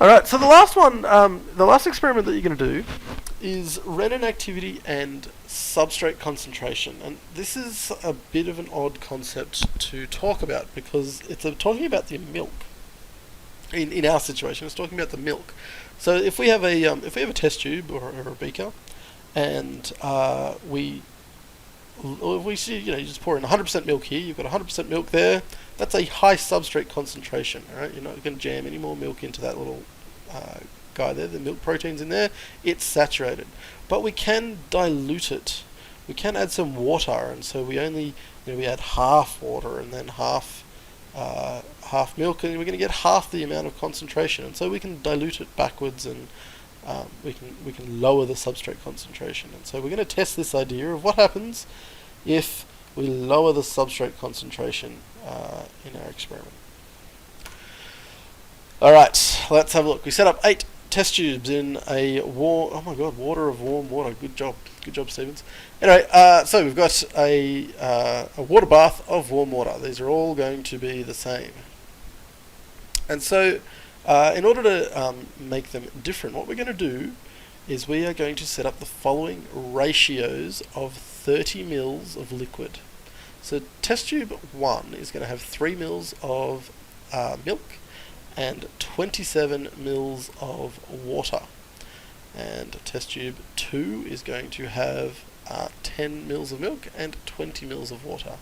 Alright, so the last one, the last experiment that you're going to do is renin activity and substrate concentration. And this is a bit of an odd concept to talk about because it's talking about the milk. In our situation, it's talking about the milk. So if we have a test tube or a beaker, and we see, you just pour in 100% milk here. You've got 100% milk there. That's a high substrate concentration. All right, you're not going to jam any more milk into that little guy there. The milk protein's in there. It's saturated, but we can dilute it. We can add some water, and so we only we add half water and then half milk, and we're going to get half the amount of concentration. And so we can dilute it backwards, and we can lower the substrate concentration. And so we're going to test this idea of what happens if we lower the substrate concentration in our experiment. Alright, let's have a look. We set up 8 test tubes in a water of warm water. Good job, Stevens. Anyway, so we've got a water bath of warm water. These are all going to be the same. And so in order to make them different, what we're going to do is we are going to set up the following ratios of 30 mils of liquid. So test tube 1 is going to have 3 mils of milk and 27 mils of water. And test tube 2 is going to have 10 mils of milk and 20 mils of water.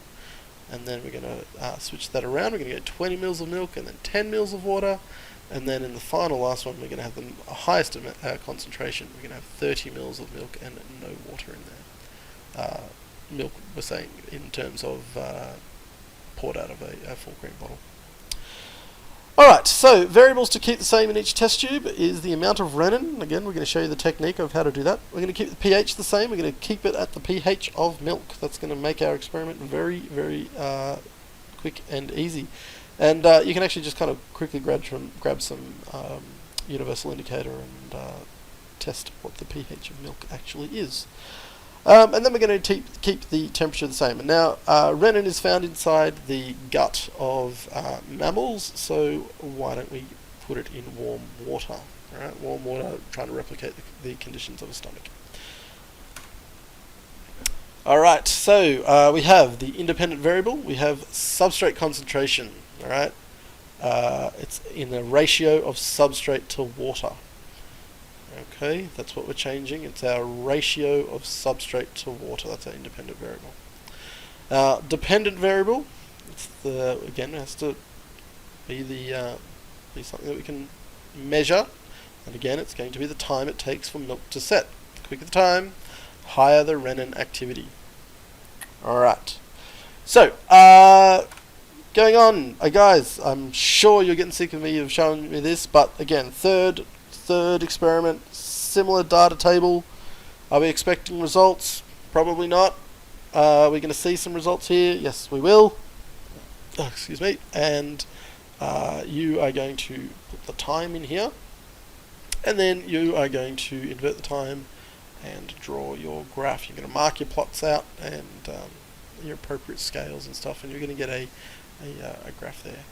And then we're going to switch that around. We're going to go 20 mils of milk and then 10 mils of water. And then in the final last one, we're going to have the highest concentration. We're going to have 30 mils of milk and no water in there. Milk, we're saying, in terms of poured out of a full cream bottle. Alright, so variables to keep the same in each test tube is the amount of renin. Again, we're going to show you the technique of how to do that. We're going to keep the pH the same. We're going to keep it at the pH of milk. That's going to make our experiment very, very quick and easy. And you can actually just kind of quickly grab some universal indicator and test what the pH of milk actually is. And then we're going to keep the temperature the same. And now, renin is found inside the gut of mammals, so why don't we put it in warm water? All right, warm water, trying to replicate the conditions of a stomach. All right, so we have the independent variable. We have substrate concentration. All right, it's in a ratio of substrate to water. Okay, that's what we're changing. It's our ratio of substrate to water. That's our independent variable. Dependent variable, it's again, it has to be be something that we can measure. And again, it's going to be the time it takes for milk to set. The quicker the time, higher the renin activity. Alright. So, going on, guys, I'm sure you're getting sick of me of showing me this, but again, third experiment, similar data table. Are we expecting results? Probably not. Are we going to see some results here? Yes, we will. Oh, excuse me. And you are going to put the time in here, and then you are going to invert the time and draw your graph. You're going to mark your plots out and your appropriate scales and stuff, and you're going to get a graph there.